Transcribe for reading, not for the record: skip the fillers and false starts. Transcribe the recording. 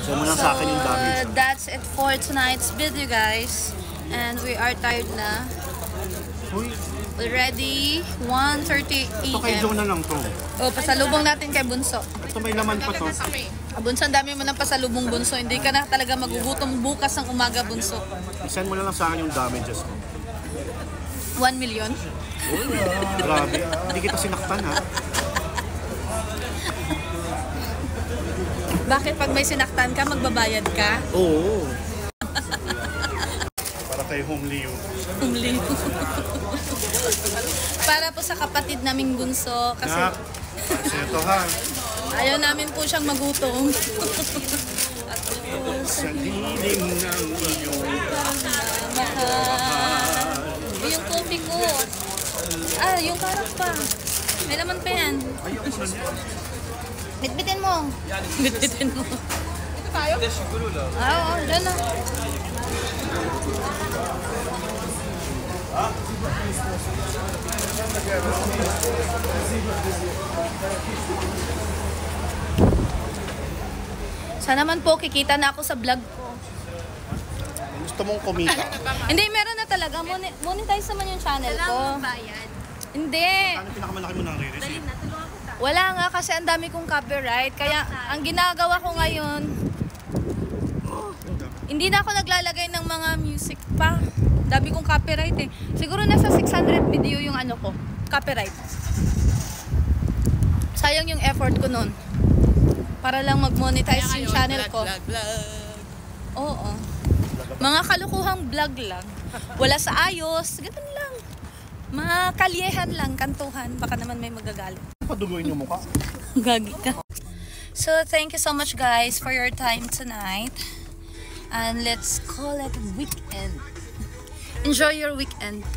So, muna sa akin yung damage. That's it for tonight's video, guys. And we are tired na. Uy, Already 1:30 ito kay Joe AM. na lang to. Oh, pasalubong natin kay Bunso. Ito may laman pa to. Bunso, ang dami mo ng pasalubong, Bunso. Hindi ka na talaga magugutom bukas ng umaga, Bunso. Isend mo na lang sa akin yung damages ko. 1 million? Grabe. Hindi kita sinaktan, ha? Bakit pag may sinaktan ka, magbabayad ka? Oo. Para kay homely yun. Humli. Para po sa kapatid naming Bunso. Kasi Kasi ito, ha? ayaw namin po siyang magutom. Sa dilim ng iyong Mahal. Yung coffee ko. Yung karap pa. May laman pa yan. ayoko na niya. Bitbitin mo. Bitbitin mo. Ito tayo? Oo, dyan na. Sana man po kikita na ako sa vlog ko. Gusto mong kumita. Hindi, meron na talaga. Monetize naman yung channel ko. Hindi. Ano pinakamalaki mo nang re-receive? Wala nga kasi ang dami kong copyright. Kaya ang ginagawa ko ngayon, hindi na ako naglalagay ng mga music pa. Dami kong copyright eh. Siguro nasa 600 video yung ano ko, copyright. Sayang yung effort ko nun. Para lang mag-monetize yung channel ko. Oo. Mga kalukuhang vlog lang. Wala sa ayos. Ganun lang. Mga kalyehan lang, kantuhan. Baka naman may magagalit. Paduguin yung mukha. Gagi ka. So, thank you so much guys for your time tonight. And let's call it weekend. Enjoy your weekend.